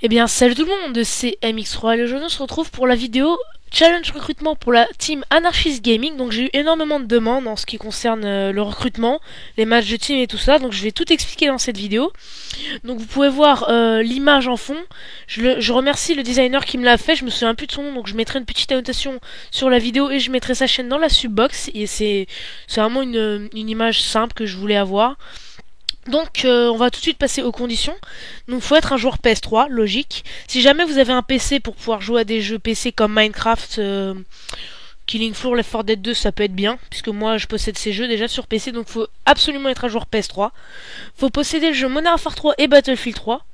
Eh bien, salut tout le monde, c'est MX3 et le jeu on se retrouve pour la vidéo challenge recrutement pour la team Anarchist Gaming. Donc j'ai eu énormément de demandes en ce qui concerne le recrutement, les matchs de team et tout ça. Donc je vais tout expliquer dans cette vidéo. Donc vous pouvez voir l'image en fond. Je remercie le designer qui me l'a fait. Je me souviens plus de son nom, donc je mettrai une petite annotation sur la vidéo et je mettrai sa chaîne dans la subbox. Et c'est vraiment une image simple que je voulais avoir. Donc on va tout de suite passer aux conditions. Donc faut être un joueur PS3, logique. Si jamais vous avez un PC pour pouvoir jouer à des jeux PC comme Minecraft, Killing Floor, Left 4 Dead 2, ça peut être bien, puisque moi je possède ces jeux déjà sur PC, donc faut absolument être un joueur PS3. Faut posséder le jeu Modern Warfare 3 et Battlefield 3.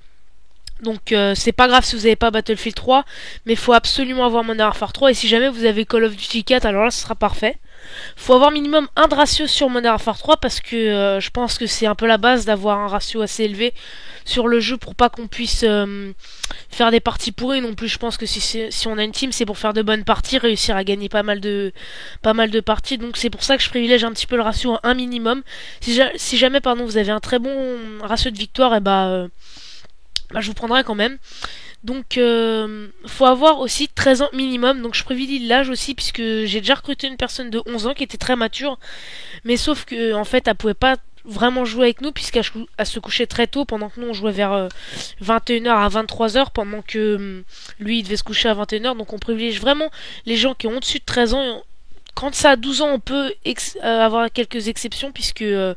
Donc c'est pas grave si vous n'avez pas Battlefield 3, mais il faut absolument avoir Modern Warfare 3, et si jamais vous avez Call of Duty 4, alors là ce sera parfait. Faut avoir minimum un de ratio sur Modern Warfare 3 parce que je pense que c'est un peu la base d'avoir un ratio assez élevé sur le jeu pour pas qu'on puisse faire des parties pourries non plus. Je pense que si on a une team, c'est pour faire de bonnes parties, réussir à gagner pas mal de parties. Donc c'est pour ça que je privilège un petit peu le ratio à un minimum. Si jamais vous avez un très bon ratio de victoire, et je vous prendrai quand même. Donc faut avoir aussi 13 ans minimum, donc je privilégie l'âge aussi puisque j'ai déjà recruté une personne de 11 ans qui était très mature, mais sauf que en fait elle pouvait pas vraiment jouer avec nous puisqu'elle se couchait très tôt pendant que nous on jouait vers 21h à 23h pendant que lui il devait se coucher à 21h. Donc on privilégie vraiment les gens qui ont au-dessus de 13 ans. Quand ça a 12 ans, on peut avoir quelques exceptions puisque peut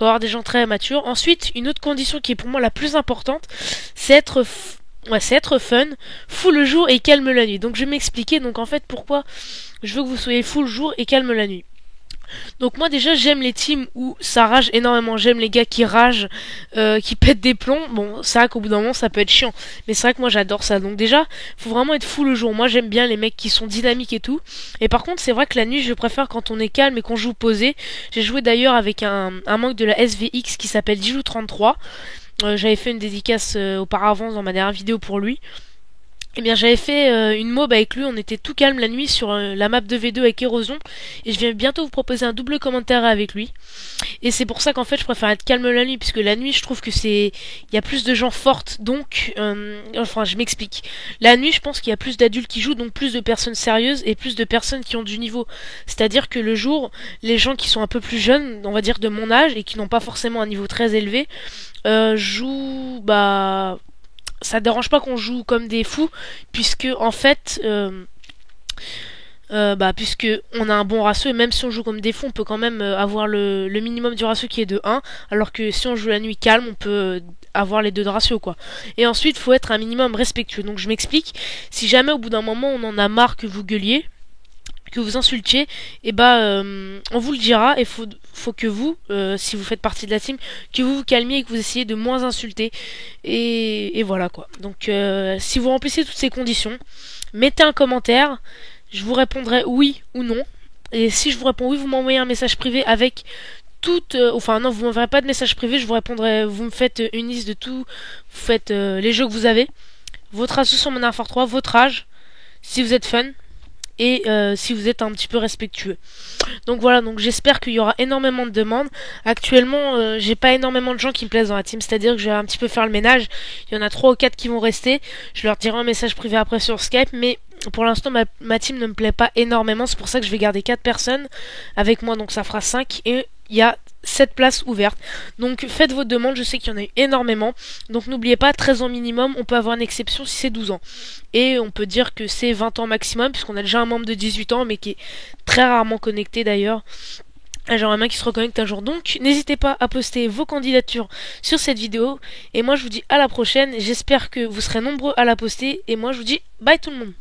avoir des gens très matures. Ensuite, une autre condition qui est pour moi la plus importante, c'est être fun, fou le jour et calme la nuit. Donc je vais m'expliquer donc en fait pourquoi je veux que vous soyez fou le jour et calme la nuit. Donc moi déjà j'aime les teams où ça rage énormément, j'aime les gars qui ragent, qui pètent des plombs. Bon c'est vrai qu'au bout d'un moment ça peut être chiant, mais c'est vrai que moi j'adore ça. Donc déjà faut vraiment être fou le jour, moi j'aime bien les mecs qui sont dynamiques et tout. Et par contre c'est vrai que la nuit je préfère quand on est calme et qu'on joue posé. J'ai joué d'ailleurs avec un manque de la SVX qui s'appelle Dijou33. J'avais fait une dédicace auparavant dans ma dernière vidéo pour lui. Eh bien j'avais fait une mob avec lui, on était tout calme la nuit sur la map 2v2 avec Érosion, et je viens bientôt vous proposer un double commentaire avec lui. Et c'est pour ça qu'en fait je préfère être calme la nuit, puisque la nuit je trouve que il y a plus de gens fortes, donc je m'explique. La nuit je pense qu'il y a plus d'adultes qui jouent, donc plus de personnes sérieuses et plus de personnes qui ont du niveau. C'est-à-dire que le jour, les gens qui sont un peu plus jeunes, on va dire de mon âge, et qui n'ont pas forcément un niveau très élevé, jouent ça dérange pas qu'on joue comme des fous puisque en fait puisque on a un bon ratio, et même si on joue comme des fous on peut quand même avoir le minimum du ratio qui est de 1, alors que si on joue la nuit calme on peut avoir les deux de ratio quoi. Et ensuite faut être un minimum respectueux. Donc je m'explique, si jamais au bout d'un moment on en a marre que vous gueuliez, que vous insultiez, on vous le dira, et faut que vous, si vous faites partie de la team, que vous vous calmiez et que vous essayez de moins insulter, et voilà quoi. Donc si vous remplissez toutes ces conditions, mettez un commentaire, je vous répondrai oui ou non, et si je vous réponds oui, vous m'envoyez un message privé avec non, vous m'enverrez pas de message privé, je vous répondrai, vous me faites une liste de tout, vous faites les jeux que vous avez, votre association sur Modern Warfare 3, votre âge, si vous êtes fun, et si vous êtes un petit peu respectueux. Donc voilà, donc j'espère qu'il y aura énormément de demandes. Actuellement j'ai pas énormément de gens qui me plaisent dans la team, c'est à dire que je vais un petit peu faire le ménage. Il y en a 3 ou 4 qui vont rester, je leur dirai un message privé après sur Skype, mais pour l'instant ma team ne me plaît pas énormément, c'est pour ça que je vais garder 4 personnes avec moi, donc ça fera 5, et il y a 7 places ouvertes. Donc faites vos demandes, je sais qu'il y en a eu énormément. Donc n'oubliez pas, 13 ans minimum, on peut avoir une exception si c'est 12 ans. Et on peut dire que c'est 20 ans maximum, puisqu'on a déjà un membre de 18 ans, mais qui est très rarement connecté d'ailleurs. J'aimerais bien qu'il se reconnecte un jour. Donc n'hésitez pas à poster vos candidatures sur cette vidéo. Et moi je vous dis à la prochaine, j'espère que vous serez nombreux à la poster. Et moi je vous dis bye tout le monde.